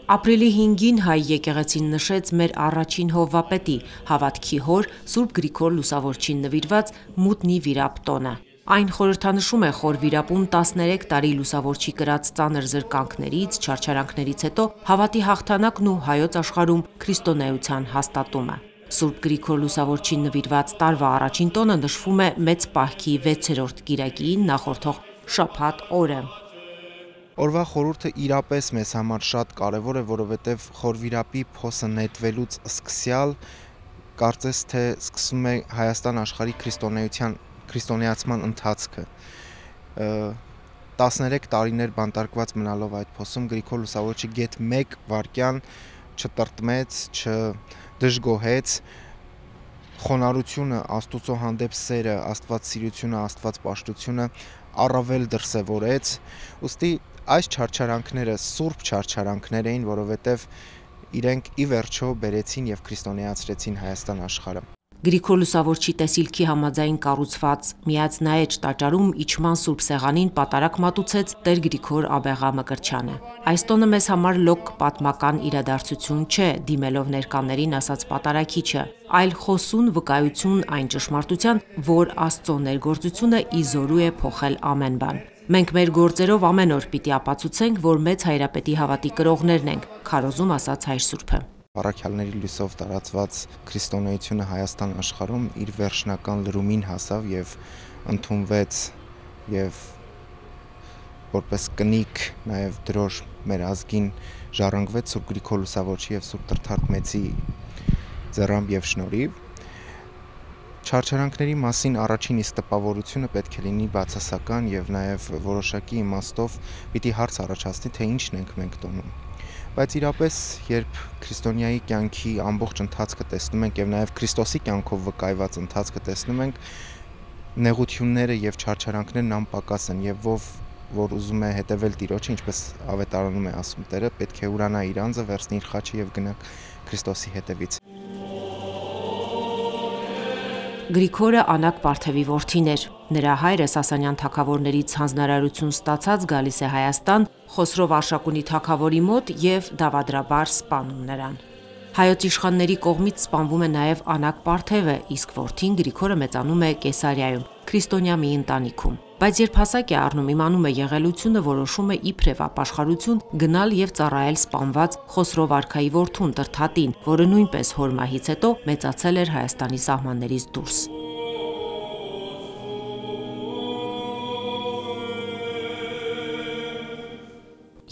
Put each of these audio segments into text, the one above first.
Ապրիլի 5-ին հայ եկեղեցին նշեց մեր առաջին հովվապետի, հավատքի հոր Սուրբ Գրիգոր Լուսավորչին նվիրված մուտնի վիրապ տոնը։ Այն խորհրդանշում է խոր վիրապում 13 տարի Լուսավորչի կրած ծանր զրկանքներից, չարչարանքներից հետո հավատի հաղթանակն ու հայոց աշխարհում քրիստոնեության հաստատումը։ Սուրբ Գրիգոր Լուսավորչին նվիրված տարվա առաջին տոնը նշվում է Մեծ Պահքի 6-րդ կիրակիին նախորդող շաբաթ օրը։ Օրվա խորհուրդը իրապես մեզ համար շատ կարևոր է, որովհետև խորվիրապի փոսը նետվելուց սկսյալ կարծես թե սկսում է Հայաստան աշխարհի քրիստոնեացման ընթացքը։ 13 տարիներ բանտարկված մնալով այդ փոսում Գրիգոր Լուսավորչի գեթ 1 վայրկյան չտրտմեց, չդժգոհեց, խոնարհությունը, Աստուծո հանդեպ սերը, Աստվածսիրությունը, Աստվածպաշտությունը առավել դրսևորեց, ուստի այս չարչարանքները սուրբ չարչարանքներ էին, որովհետև իրենք ի վերջո բերեցին եւ քրիստոնեացրեցին Հայաստան աշխարհը։ Գրիգոր Լուսավորչի տեսիլքի համաձայն կառուցված Միածնայեջ տաճարում իջման սուրբ սեղանին պատարագ մատուցեց Տեր Գրիգոր Աբեղա Մկրտչյանը։ Այս տոնը մեզ համար լոկ պատմական իրադարձություն չէ, դիմելով ներկաներին ասած պատարագիչը, այլ խոսուն վկայություն այն ճշմարտության, որ Աստծո ներգործությունը ի զորու է փոխել ամեն բան։ Մենք մեր գործերով ամեն օր պիտի ապացուցենք, որ մեծ հայրապետի հավատի կրողներն ենք, քարոզում ասաց հայր սուրբը։ Առաքյալների լույսով տարածված քրիստոնեությունը Հայաստան աշխարհում իր վերջնական լրումին հասավ եւ ընդունվեց եւ որպես կնիկ նաեւ դրոշ մեր ազգին ժառանգվեց Սուրբ Գրիգոր Լուսավորչի եւ Սուրբ Տրթարդ Մեծի ձեռամբ եւ շնորհիվ։ Չարչարանքների մասին առաջին իսկ տպավորությունը պետք է լինի բացասական եւ նաեւ որոշակի իմաստով պիտի հարց առաջացնի, թե ինչն ենք մենք տոնում։ Բայց իրապես, երբ քրիստոնյայի կյանքի ամբողջ ընթացքը տեսնում ենք եւ նաեւ Քրիստոսի կյանքով վկայված ընթացքը տեսնում ենք, նեղությունները եւ չարչարանքներն անպակաս են եւ որ ուզում է հետևել Տիրոջը, ինչպես ավետարանում է ասում Տերը, պետք է ուրանա իր անձը, վերցնի իր խաչը եւ գնա Քրիստոսի հետևից։ Գրիգորը Անակ Պարթևի որդին էր։ Նրա հայրը Սասանյան թագավորներից հանձնարարություն ստացած գալիս է Հայաստան Խոսրով Արշակունի թագավորի մոտ եւ դավադրաբար սպանում նրան։ Հայոց իշխանների կողմից սպանվում է նաեւ Անակ Պարթևը, իսկ որդին Գրիգորը մեծանում է Կեսարիայում, քրիստոնյա մի ընտանիքում։ Բայց երբ հասակ է առնում, իմանում է եղելությունը, որոշում է իբրև ապաշխարություն գնալ եւ ծառայել սպանված Խոսրով արքայի որդուն Տրթատին, որը նույնպես հոր մահից հետո մեծացել էր Հայաստանի սահմաններից դուրս։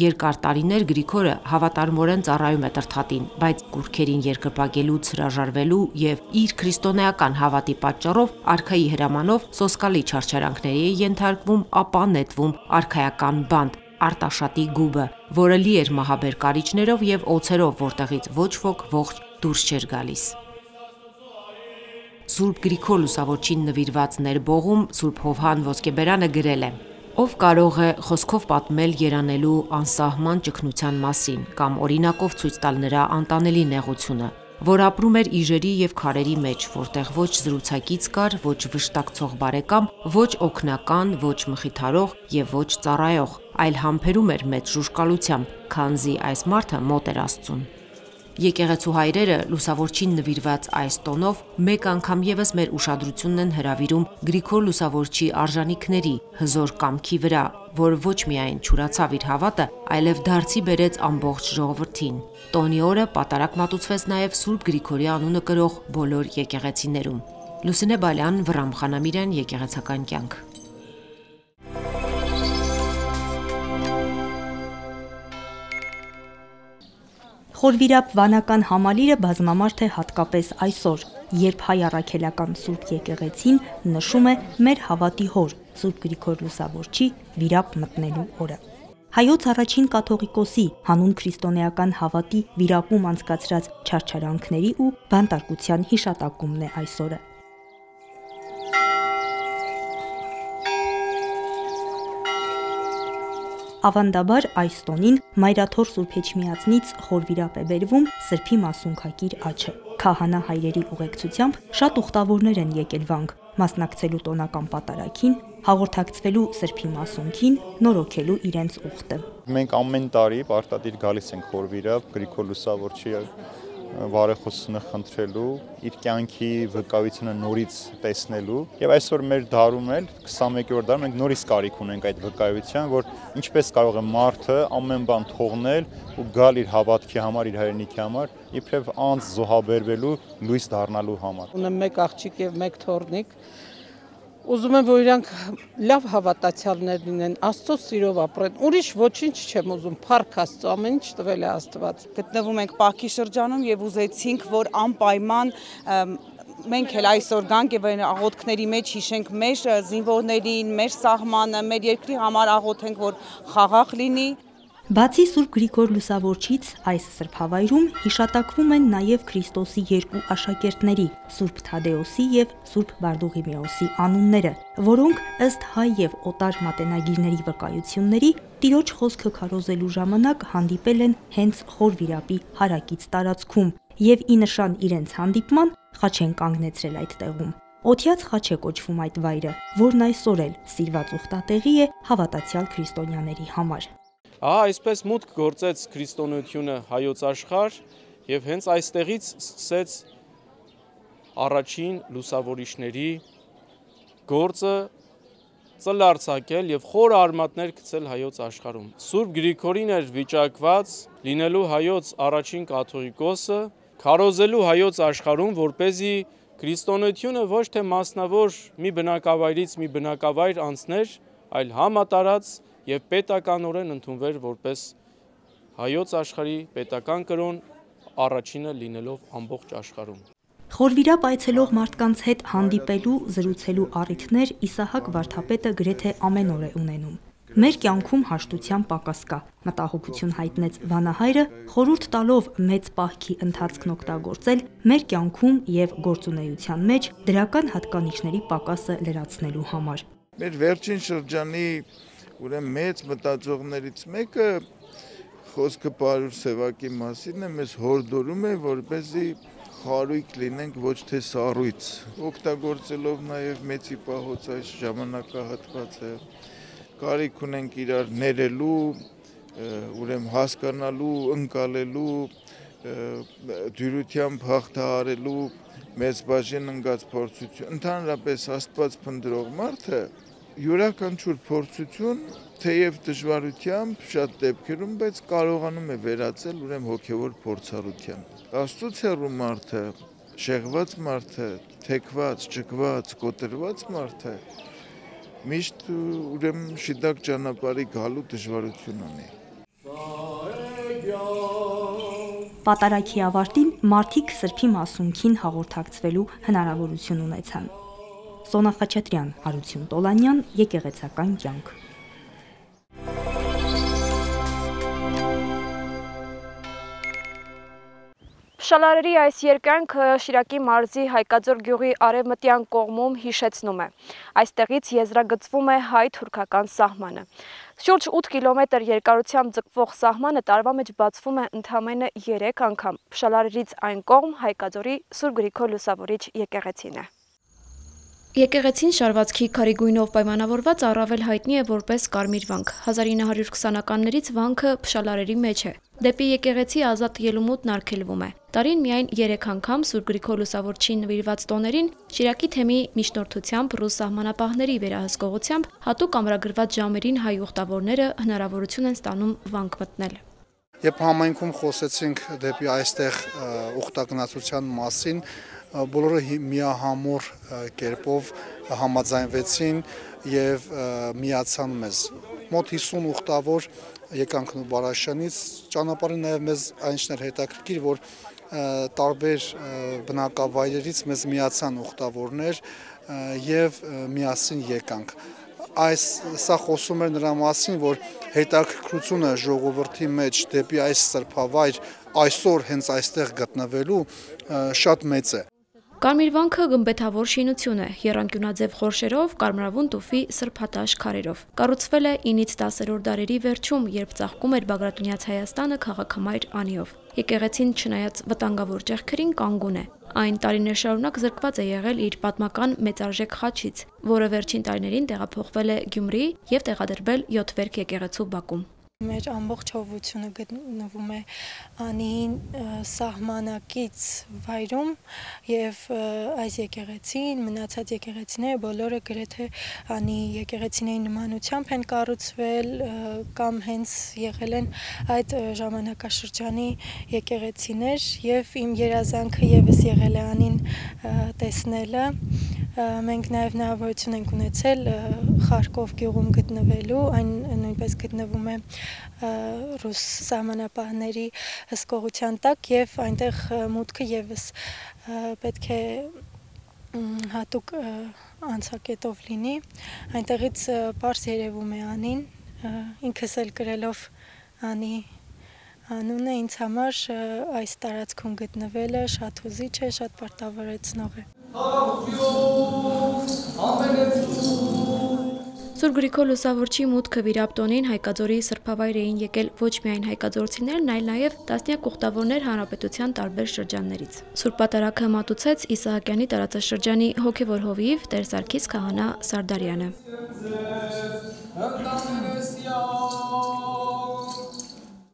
Երկար տարիներ Գրիգորը հավատարմորեն ծառայում է Տրթատին, բայց կուռքերին երկրպագելուց հրաժարվելու եւ իր քրիստոնեական հավատի պատճառով արքայի հրամանով սոսկալի չարչարանքների է ենթարկվում, ապա նետվում արքայական բանտ Արտաշատի գուբը, որը լի էր մահաբեր կարիճներով եւ օձերով, որտեղից ոչ ոք ողջ դուրս չէր գալիս։ Սուրբ Գրիգոր Լուսավորչին նվիրված ներբողում Սուրբ Հովհան Ոսկեբերանը գրել է. Ով կարող է խոսքով պատմել երանելու անսահման ճգնության մասին կամ օրինակով ցույց տալ նրա անտանելի նեղությունը, որ ապրում էր իժերի եւ քարերի մեջ, որտեղ ոչ զրուցակից կար, ոչ վշտակցող բարեկամ, ոչ օգնական, ոչ մխիթարող եւ ոչ ծառայող, այլ համբերում էր մեծ ժուժկալությամբ, քանզի այս մարդը մոտ էր Աստծուն։ Եկեղեցու հայրերը Լուսավորչին նվիրված այս տոնով մեկ անգամ եւս մեր ուշադրությունն են հրավիրում Գրիգոր Լուսավորչի արժանիքների հզոր կամքի վրա, որ ոչ միայն չուրացավ իր հավատը, այլև դարձի բերեց ամբողջ ժողովրդին։ Տոնի օրը պատարագ մատուցվեց նաեւ Սուրբ Գրիգորի անունը կրող բոլոր եկեղեցիներում։ Լուսինե Բալյան, Վռամ Խանամիրյան, Եկեղեցական կյանք։ Խորվիրապ վանական համալիրը բազմամարդ է հատկապես այսօր, երբ հայ առաքելական Սուրբ եկեղեցին նշում է մեր հավատի հոր Սուրբ Գրիգոր Լուսավորչի վիրապ մտնելու օրը։ Հայոց առաջին կաթողիկոսի հանուն քրիստոնեական հավատի վիրապում անցկացրած չարչարանքների ու բանտարկության հիշատակումն է այսօրը։ Ավանդաբար այս տոնին Մայրաթոր Սուրբ Էջմիածնից խորվիրապ է բերվում Սրբի մասունքակիր աջը։ Քահանա հայրերի ուղեկցությամբ շատ ուխտավորներ են եկել վանք, մասնակցելու տոնական պատարագին, հաղորդակցվելու Սրբի մասունքին, նորոգելու իրենց ուխտը։ Մենք ամեն տարի պարտադիր գալիս ենք Խորվիրապ Գրիգոր Լուսավորչի բարեխոսությունը խնդրելու, իր կյանքի վկայությունը նորից տեսնելու եւ այսօր մեր դարում էլ 21-րդ դարում մենք նորից կարիք ունենք այդ վկայության, որ ինչպես կարող է մարդը ամեն բան թողնել ու գալ իր հավատքի համար, իր հայրենիքի համար, իբրև անց զոհաբերվելու, լույս դառնալու համար։ Ունեմ մեկ աղջիկ եւ մեկ թոռնիկ։ Ուզում եմ, որ իրանք լավ հավատացյալներ լինեն, Աստծո սիրով ապրեն։ Ուրիշ ոչինչ չեմ ուզում, փառք Աստծո, ամեն ինչ տվել է Աստված։ Գտնվում ենք Պարքի շրջանում եւ ուզեցինք, որ անպայման մենք էլ այսօր գանք եւ այն աղոթքների մեջ հիշենք մեր զինվորներին, մեր սահմանը, մեր երկրի համար աղոթենք, որ խաղաղ լինի։ Բացի Սուրբ Գրիգոր Լուսավորչից, այս սրբավայրում հիշատակվում են նաև Քրիստոսի երկու աշակերտների՝ Սուրբ Թադեոսի եւ Սուրբ Բարդուղիմեոսի անունները, որոնք ըստ հայ եւ օտար մատենագիրների վկայությունների Տիրոջ խոսքը քարոզելու ժամանակ հանդիպել են հենց Խորվիրապի հարակից տարածքում եւ ի նշան իրենց հանդիպման խաչ են կանգնեցրել այդ տեղում։ Օթյաց խաչ է կոչվում այդ վայրը, որն այսօր էլ սիրված ուխտատեղի է հավատացյալ քրիստոնյաների համար։ Այսպես մուտք գործեց քրիստոնեությունը հայոց աշխարհ եւ հենց այստեղից սկսեց առաջին լուսավորիչների գործը ծլարձակել եւ խոր արմատներ գցել հայոց աշխարհում։ Սուրբ Գրիգորին էր վիճակված լինելու հայոց առաջին կաթողիկոսը, քարոզելու հայոց աշխարհում, որպեսզի քրիստոնեությունը ոչ թե մասնավոր մի բնակավայրից մի բնակավայր անցներ, այլ համատարած եւ պետականորեն ընդունվեր որպես հայոց աշխարհի պետական կրոն առաջինը լինելով ամբողջ աշխարհում։ Խորվիրապ այցելող մարդկանց հետ հանդիպելու, զրուցելու առիթներ Իսահակ Վարդապետը գրեթե ամեն օր է ունենում։ Մեր կյանքում հաշտության պակաս կա, մտահոգություն հայտնեց վանահայրը, խորհուրդ տալով մեծ պահքի ընթացքն օգտագործել մեր կյանքում եւ գործունեության մեջ դրական հատկանիշների պակասը լրացնելու համար։ Մեր վերջին շրջանի ուրեմն մեծ մտածողներից մեկը խոսքը Պարուր Սևակի մասին է, մեզ հորդորում է, որպեսզի խարույկ լինենք, ոչ թե սառույց, օգտագործելով նաև մեծի պահոց այս ժամանակահատվածը, կարիք ունենք իրար ներելու, ուրեմն հասկանալու, ընկալելու, դյուրությամբ հաղթահարելու մեծ բաժին ընկած փորձություն, ընդհանրապես Աստված փնտրող մարդը յուրաքանչյուր փորձություն, թեև դժվարությամբ շատ դեպքերում, բայց կարողանում է վերածել ուրեմն հոգևոր փորձառության։ Աստծուց հեռու մարդը, շեղված մարդը, թեքված, ճկված, կոտրված մարդը միշտ ուրեմն շիդակ ճանապարհի գալու դժվարություն ունի։ Պատարագի ավարտին մարդիկ Սրբի մասունքին հաղորդակցվելու հնարավորություն ունեցան։ Սոնա Խաչատրյան, Արություն Տոլանյան, Եկեղեցական կյանք։ Փշալարերի այս երկանքը Շիրակի մարզի Հայկաձոր գյուղի արևմտյան կողմում հիշեցնում է։ Այստեղից եզրագծվում է հայ-թուրքական սահմանը։ Շուրջ 8 կիլոմետր երկարությամբ ձգվող սահմանը տարվա մեջ բացվում է ընդամենը 3 անգամ։ Փշալարերից այն կողմ Հայկաձորի Սուրբ Գրիգոր Լուսավորիչ եկեղեցին է։ Եկեղեցին շարվածքի քարի գույնով պայմանավորված առավել հայտնի է որպես կարմիր վանք։ 1920-ականներից վանքը Փշալարերի մեջ է։ Դեպի եկեղեցի ազատ ելումուտն արգելվում է։ Տարին միայն 3 անգամ Սուրբ Գրիգոր Լուսավորչին նվիրված տոներին Շիրակի թեմի միջնորդությամբ ռուս սահմանապահների վերահսկողությամբ հատուկ ամրագրված ժամերին հայ ուխտավորները հնարավորություն են ստանում վանք մտնել։ Երբ համայնքում խոսեցինք դեպի այստեղ ուխտագնացության մասին, բոլորը միահամուռ կերպով համաձայնվեցին եւ միացան մեզ։ Մոտ 50 ուխտավոր եկանք Նուբարաշյանից, ճանապարհը նաեւ մեզ այնիշն էր հետաքրքիր, որ տարբեր բնակավայրերից մեզ միացան ուխտավորներ եւ միասին եկանք։ Սա խոսում էր նրա մասին, որ հետաքրքրությունը ժողովրդի մեջ դեպի այս սրբավայր այսօր հենց այստեղ գտնվելու շատ մեծ է։ Կարմիր վանքը գմբեթավոր շինություն է, եռանկյունաձև խորշերով, կարմրավուն տուֆի սրբատաշ քարերով։ Կառուցվել է 9-ից 10-րդ դարերի վերջում, երբ ծաղկում էր Բագրատունյաց Հայաստանը քաղաքամայր անիով։ Եկեղեցին չնայած վտանգավոր ճեղքերին կանգուն է։ Այն տարիներ շարունակ զրկված է եղել իր պատմական մեծարժեք խաչից, որը վերջին տարիներին տեղափոխվել է Գյումրի եւ տեղադրվել 7 վերք եկեղեցու բակում։ Մեր ամբողջ հովությունը գտնվում է անին սահմանակից վայրում եւ այս եկեղեցին, մնացած եկեղեցիները բոլորը գրեթե անի եկեղեցիների նմանությամբ են կառուցվել կամ հենց եղել են այդ ժամանակաշրջանի եկեղեցիներ եւ իմ երազանքը եւս եղել է անին տեսնելը մենք նաև հնարավորություն ենք ունեցել Խարկով գյուղում գտնվելու, այն նույնպես գտնվում է ռուս սահմանապահների հսկողության տակ եւ այնտեղ մուտքը եւս պետք է հատուկ անցակետով լինի, այնտեղից պարզ երևում է անին, ինքս էլ գրելով անի անունը ինձ համար այս տարածքում գտնվելը շատ հուզիչ է, շատ պարտավորեցնող է։ Սուրբ Գրիգոր Լուսավորչի մուտքը Վիրապտոնին Հայկաձորի սրբավայր էին եկել ոչ միայն հայկաձորցիներն, այլ նաև տասնյակ ուխտավորներ հանրապետության տարբեր շրջաններից։ Սուրբ Պատարագը մատուցեց Իսահակյանի տարածաշրջանի հոգևոր հովիվ Տեր Սարգիս քահանա Սարդարյանը։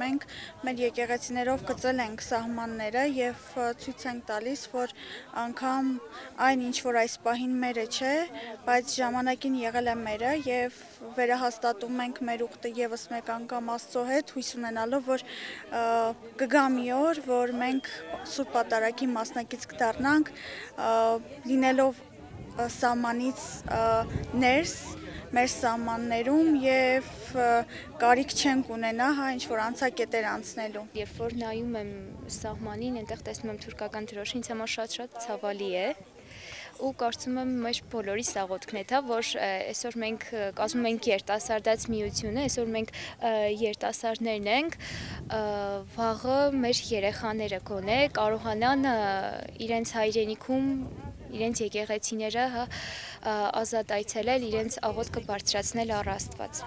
Մենք մեր եկեղեցիներով գծել ենք սահմանները եւ ցույց ենք տալիս, որ անգամ այն ինչ որ այս պահին մերը չէ, բայց ժամանակին եղել է մերը եւ վերահաստատում ենք մեր ուխտը եւս մեկ անգամ Աստծո հետ, հույս ունենալով, որ կգա մի օր, որ մենք Սուրբ Պատարագի մասնակից կդառնանք, լինելով սահմանից ներս մեր սահմաններում եւ կարիք չենք ունենա ինչ-որ անցակետեր անցնելու։ Երբ որ նայում եմ սահմանին, այնտեղ տեսնում եմ թուրքական դրոշ, ինձ համար շատ ցավալի է։ Ու կարծում եմ մեր բոլորի սաղոթքն է դա, որ այսօր մենք կազմում ենք երիտասարդաց միությունը, այսօր մենք երիտասարդներն ենք, վաղը մեր երեխաները գոնե կարողանան իրենց հայրենիքում իրենց եկեղեցիները ազատ այցելել, իրենց աղոթքը բարձրացնել առ Աստված։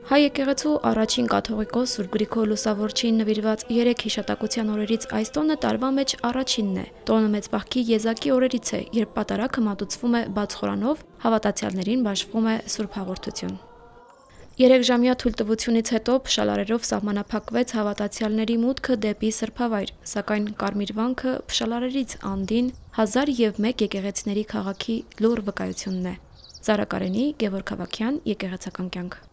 Հայ եկեղեցու առաջին կաթողիկոս Սուրբ Գրիգոր Լուսավորչին նվիրված 3 հիշատակության օրերից այս տոնը տարվա մեջ առաջինն է։ Տոնը մեծ պահքի եզակի օրերից է, երբ պատարագը մատուցվում է բաց խորանով, հավատացյալներին բաշխվում է Սուրբ հաղորդություն։ 3-ժամյա թույլտվությունից հետո փշալարերով սահմանափակվեց հավատացյալների մուտքը դեպի սրբավայր, սակայն Կարմիր վանքը փշալարերից անդին 1001 եկեղեցիների քաղաքի լուռ վկայությունն է։ Զարա Կարենի, Գևորգ Հավաքյան, Եկեղեցական կյանք։